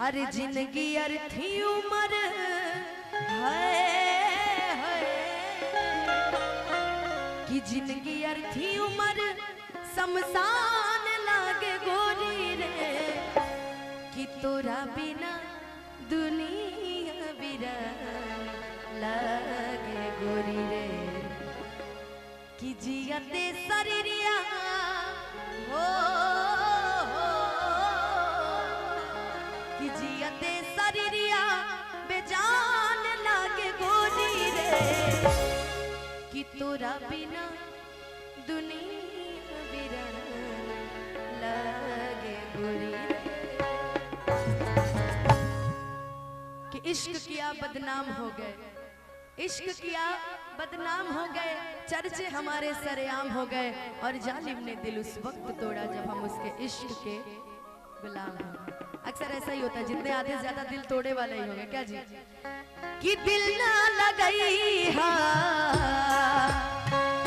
अरे जिंदगी अर्थी उम्र है कि जिंदगी अर्थी उम्र शमशान लागे गोरी रे कि तोरा बिना दुनिया वीरान लागे गोरी रे कि जियते शरीरिया हो कि जियते शरीरिया बेजान लागे गोरी रे कि तोरा बिना दुनिया वीरान लागे गोरी रे कि इश्क किया बदनाम हो गए, इश्क किया बदनाम हो गए, चर्चे हमारे सरेआम हो गए और जालिम ने दिल उस वक्त तोड़ा जब हम उसके इश्क के गुलाम हो गए। अक्सर ऐसा ही होता है, जितने आधे से ज्यादा दिल तोड़े वाले ही हो गए क्या जी कि दिल ना लगई हा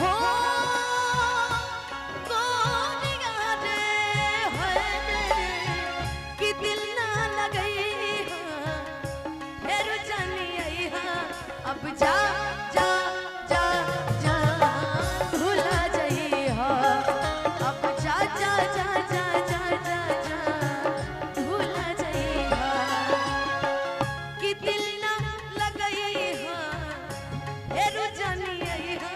हो कौन याद है कि दिल ना लगई हा फिर जानी आई हा अब जा जा जा जा भूला जाई हा अब जा जा जा जा जा जा जा भूला जाई हा कि दिल ना लगई हा फिर जानी आई हा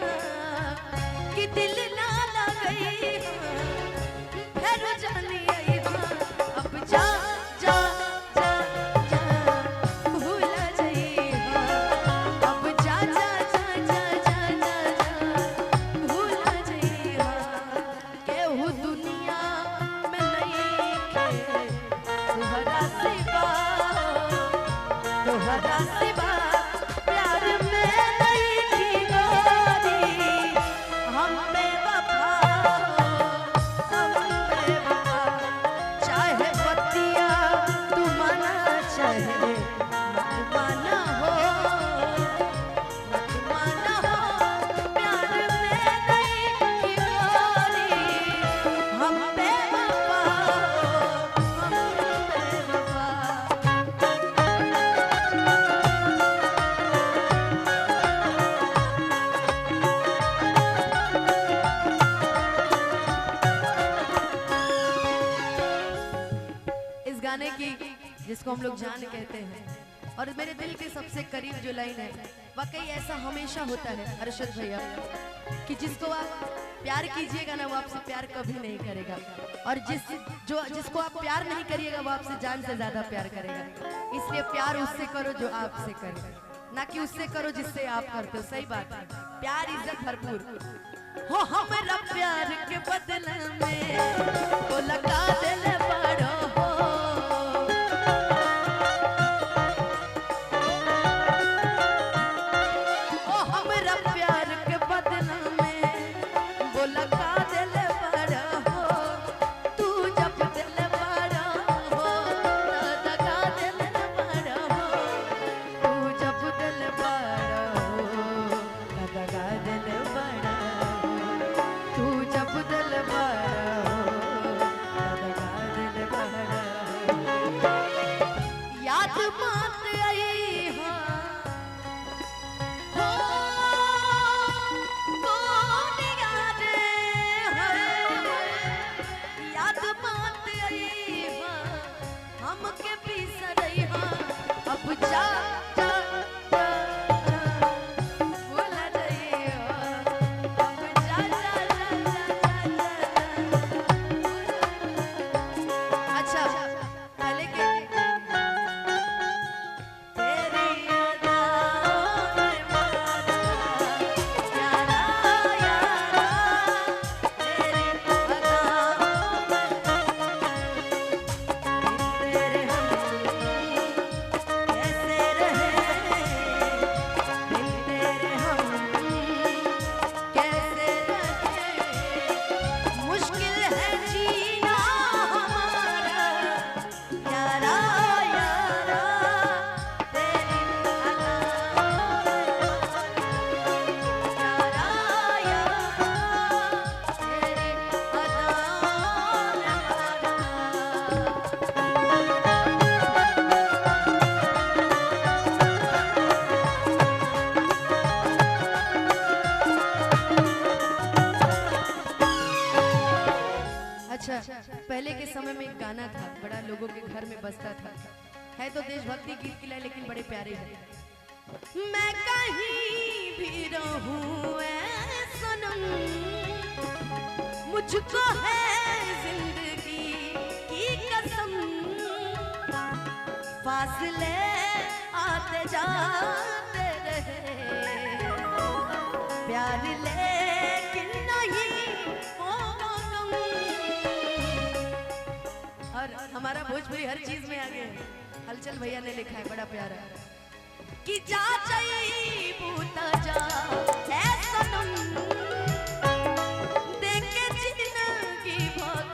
कि दिल ना लगई हा फिर जानी आई हा अब जा जा जा जा भूला जाई हा अब जा जा जा जा जा जा जा भूला जाई हा केहू दुनिया में नहीं खे तुहरा सिवा तुहरा सिवा प्यार में नहीं थी गोरी हम बेवफा हम बेवफा चाहे बत्तियां तू माना चाहे मत माना हो मत माना हो प्यार में नहीं थी गोरी हम बेवफा हम बेवफा इस गाने की जिसको हम लोग जान कहते हैं और मेरे दिल के सबसे करीब जो लाइन है वाकई ऐसा हमेशा होता है अरशद भैया कि जिसको आप प्यार कीजिएगा ना वो आपसे प्यार कभी नहीं करेगा और जिसको आप प्यार नहीं करिएगा वो आपसे जान से ज्यादा प्यार करेगा। इसलिए प्यार उससे करो जो आपसे करे, ना कि उससे करो जिससे आप करते हो। सही बात है, प्यार इज्जत भरपूर हो हमारा प्यार के बदले में वो लगा दिल बड़ो हो ओ हमारा प्यार के बदले में वो लगा दिल बड़ो हो तू जब दिल बड़ो हो लगा दिल बड़ो हो तू जब दिल बड़ो हो लगा दिल बड़ो तू जब दिल बड़ो लगा दिल बड़ो याद बात आई हो पहले के समय में एक गाना था, बड़ा लोगों के घर में बजता था, है तो देशभक्ति गीत की लाइन लेकिन बड़े प्यारे हैं। मैं कहीं भी रहूं ऐ सनम, मुझको है जिंदगी की कसम, फासले आते जाते रहे, प्यार लेकिन नहीं होगा कम। और हमारा भोजपुरी हर चीज में आगे है। हलचल भैया ने लिखा है, बड़ा प्यारा, कि जा जाई बूता जा ऐ सनम, देखे जिंदगी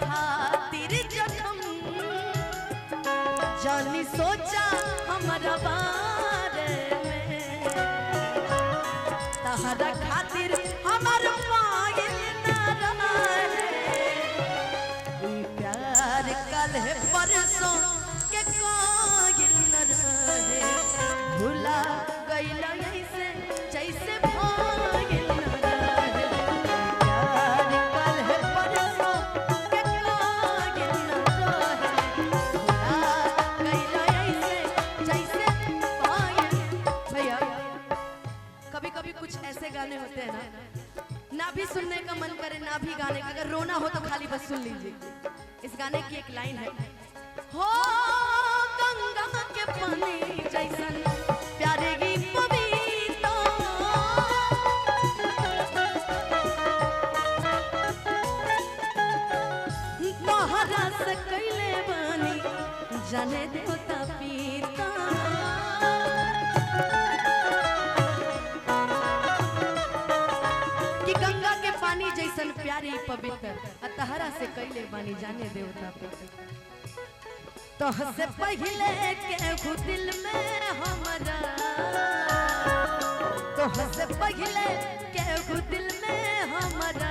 खातिर जखम, जानी सोचा हमारा बारे में, तहरा खातिर हमार पायल ना रहे, प्यार कल है परसों के कायल न रहे, भुला गइला ऐसे जैसे भागिल न रहे, प्यार कल है परसों के कायल न रहे, भुला गइला ऐसे जैसे भागिल। भैया कभी कभी कुछ ऐसे गाने होते हैं ना भी सुनने का मन करे ना भी गाने का, अगर रोना हो तो खाली बस सुन लीजिए। इस गाने की एक लाइन है, हो गंगा के पानी जैसन प्यारे की पवित्र, तोहरा से कैले बानी जाने देवता पीता, कि गंगा के पानी जैसन प्यारी पवित्र, तहरा से कैले बानी जाने देवता पीता, तो से पहले के दिल में हमारा, तो से पहले के दिल में हमारा,